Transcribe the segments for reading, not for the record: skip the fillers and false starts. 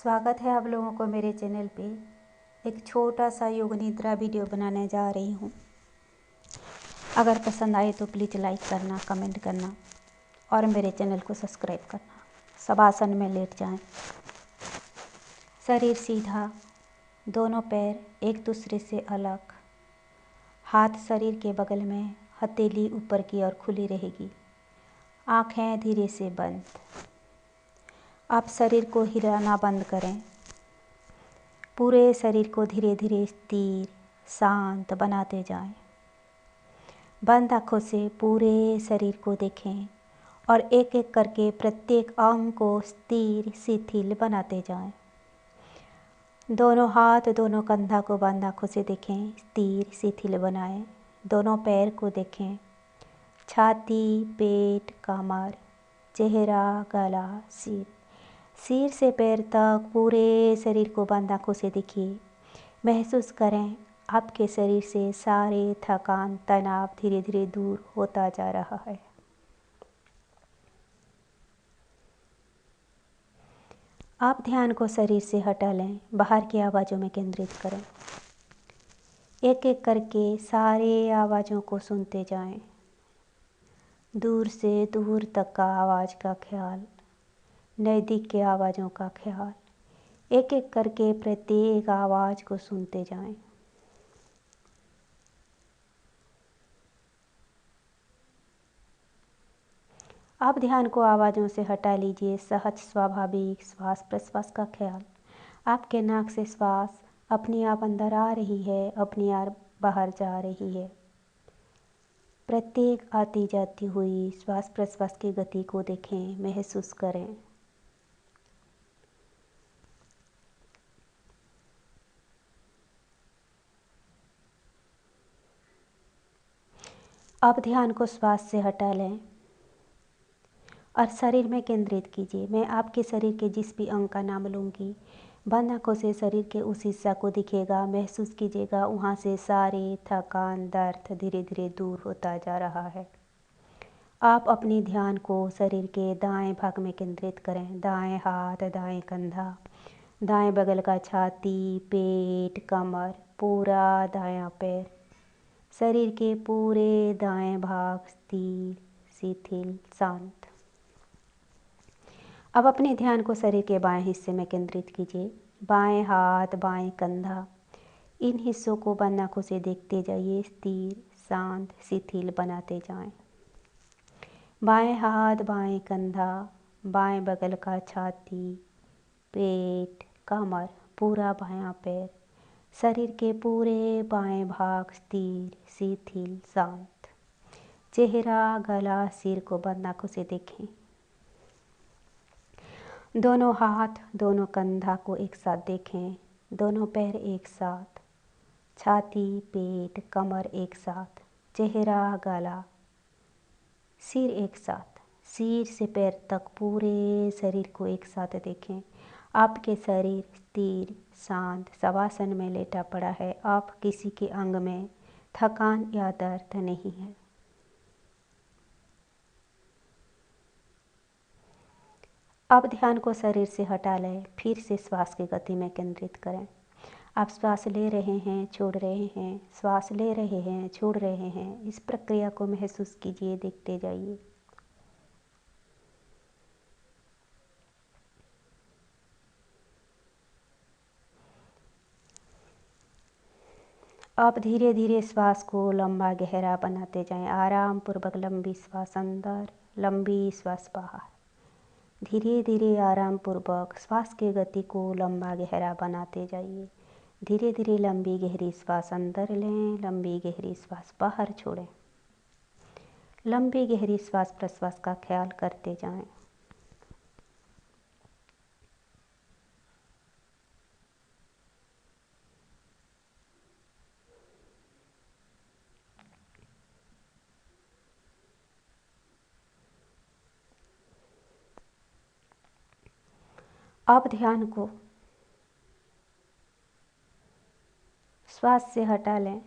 स्वागत है आप लोगों को मेरे चैनल पे। एक छोटा सा योग निद्रा वीडियो बनाने जा रही हूँ। अगर पसंद आए तो प्लीज़ लाइक करना, कमेंट करना और मेरे चैनल को सब्सक्राइब करना। शवासन में लेट जाएं। शरीर सीधा, दोनों पैर एक दूसरे से अलग, हाथ शरीर के बगल में, हथेली ऊपर की ओर खुली रहेगी, आँखें धीरे से बंद। आप शरीर को हिलाना बंद करें। पूरे शरीर को धीरे धीरे स्थिर, शांत बनाते जाएं। बंद आँखों से पूरे शरीर को देखें और एक एक करके प्रत्येक अंग को स्थिर, शिथिल बनाते जाएं। दोनों हाथ, दोनों कंधा को बंद आँखों से देखें, स्थिर, शिथिल बनाएं। दोनों पैर को देखें, छाती, पेट, कमर, चेहरा, गला, सिर। सिर से पैर तक पूरे शरीर को बंद आँखों से देखिए। महसूस करें आपके शरीर से सारे थकान, तनाव धीरे धीरे दूर होता जा रहा है। आप ध्यान को शरीर से हटा लें, बाहर की आवाज़ों में केंद्रित करें। एक एक करके सारे आवाज़ों को सुनते जाएं। दूर से दूर तक का आवाज़ का ख्याल, नज़दीक के आवाज़ों का ख्याल। एक एक करके प्रत्येक आवाज़ को सुनते जाएं। आप ध्यान को आवाज़ों से हटा लीजिए। सहज स्वाभाविक श्वास प्रश्वास का ख्याल। आपके नाक से श्वास अपने आप अंदर आ रही है, अपने आप बाहर जा रही है। प्रत्येक आती जाती हुई श्वास प्रश्वास की गति को देखें, महसूस करें। अब ध्यान को श्वास से हटा लें और शरीर में केंद्रित कीजिए। मैं आपके शरीर के जिस भी अंग का नाम लूँगी, बंद आँखों से शरीर के उस हिस्सा को दिखेगा, महसूस कीजिएगा। वहाँ से सारे थकान, दर्द धीरे धीरे दूर होता जा रहा है। आप अपने ध्यान को शरीर के दाएं भाग में केंद्रित करें। दाएं हाथ, दाएं कंधा, दाएं बगल का छाती, पेट, कमर, पूरा दायां पैर, शरीर के पूरे दाएं भाग स्थिर, शिथिल, शांत। अब अपने ध्यान को शरीर के बाएं हिस्से में केंद्रित कीजिए। बाएं हाथ, बाएं कंधा, इन हिस्सों को बंद आँखों से देखते जाइए। स्थिर, शांत, शिथिल बनाते जाएं। बाएं हाथ, बाएं कंधा, बाएं बगल का छाती, पेट, कमर, पूरा बायां पैर, शरीर के पूरे बाएं भाग स्थिर, शिथिल, शांत। चेहरा, गला, सिर को बंद आँखों से देखें। दोनों हाथ, दोनों कंधा को एक साथ देखें। दोनों पैर एक साथ, छाती, पेट, कमर एक साथ, चेहरा, गला, सिर एक साथ। सिर से पैर तक पूरे शरीर को एक साथ देखें। आपके शरीर स्थिर, शांत, शवासन में लेटा पड़ा है। आप किसी के अंग में थकान या दर्द नहीं है। अब ध्यान को शरीर से हटा लें। फिर से श्वास की गति में केंद्रित करें। आप श्वास ले रहे हैं, छोड़ रहे हैं, श्वास ले रहे हैं, छोड़ रहे हैं। इस प्रक्रिया को महसूस कीजिए, देखते जाइए। अब धीरे धीरे श्वास को लंबा गहरा बनाते जाएं। आराम पूर्वक लंबी श्वास अंदर, लंबी श्वास बाहर। धीरे धीरे आराम पूर्वक श्वास की गति को लंबा गहरा बनाते जाइए। धीरे धीरे लंबी गहरी श्वास अंदर लें, लंबी गहरी श्वास बाहर छोड़ें। लंबी गहरी श्वास प्रश्वास का ख्याल करते जाएं। अब ध्यान को श्वास से हटा लें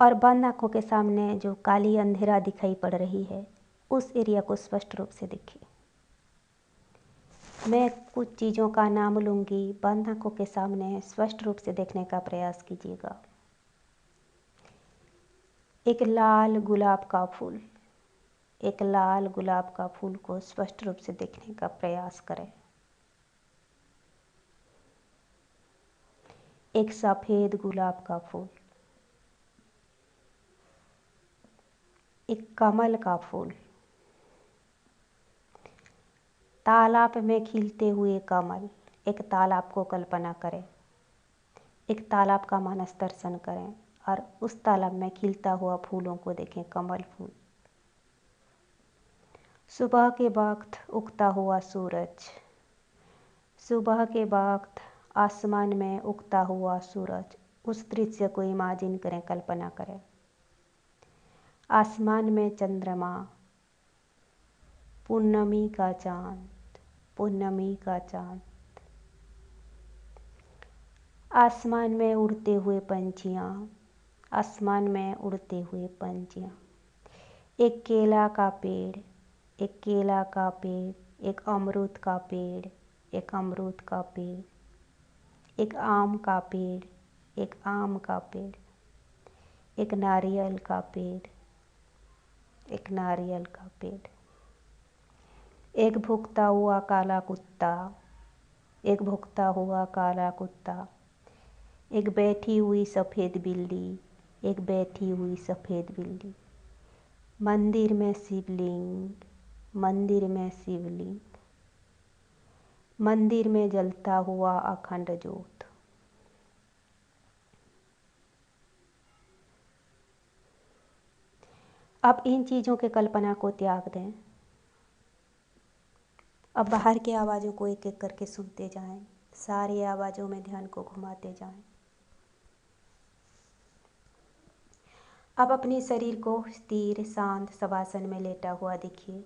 और बंद आँखों के सामने जो काली अंधेरा दिखाई पड़ रही है, उस एरिया को स्पष्ट रूप से देखिए। मैं कुछ चीज़ों का नाम लूँगी, बंद आँखों के सामने स्पष्ट रूप से देखने का प्रयास कीजिएगा। एक लाल गुलाब का फूल, एक लाल गुलाब का फूल को स्पष्ट रूप से देखने का प्रयास करें। एक सफ़ेद गुलाब का फूल, एक कमल का फूल, तालाब में खिलते हुए कमल। एक तालाब को कल्पना करें, एक तालाब का मानस दर्शन करें और उस तालाब में खिलता हुआ फूलों को देखें, कमल फूल। सुबह के वक्त उगता हुआ सूरज, सुबह के वक्त आसमान में उगता हुआ सूरज। उस दृश्य को इमेजिन करें, कल्पना करें। आसमान में चंद्रमा, पूर्णिमा का चांद, पूर्णिमा का चांद। आसमान में उड़ते हुए पंछियाँ, आसमान में उड़ते हुए पंछियाँ। एक केला का पेड़, एक केला का पेड़, एक अमरूद का पेड़, एक अमरूद का पेड़, एक आम का पेड़, एक आम का पेड़, एक नारियल का पेड़, एक नारियल का पेड़। एक भुगता हुआ काला कुत्ता, एक भुगता हुआ काला कुत्ता। एक बैठी हुई सफ़ेद बिल्ली, एक बैठी हुई सफ़ेद बिल्ली। मंदिर में शिवलिंग, मंदिर में शिवलिंग, मंदिर में जलता हुआ अखंड ज्योत। अब इन चीज़ों के कल्पना को त्याग दें। अब बाहर की आवाज़ों को एक एक करके सुनते जाएं, सारी आवाज़ों में ध्यान को घुमाते जाएं। अब अपने शरीर को स्थिर शांत शवासन में लेटा हुआ देखिए।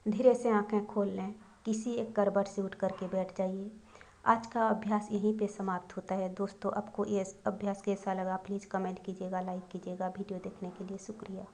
धीरे से आंखें खोल लें, किसी एक करवट से उठ करके बैठ जाइए। आज का अभ्यास यहीं पे समाप्त होता है। दोस्तों, आपको ये अभ्यास कैसा लगा प्लीज़ कमेंट कीजिएगा, लाइक कीजिएगा। वीडियो देखने के लिए शुक्रिया।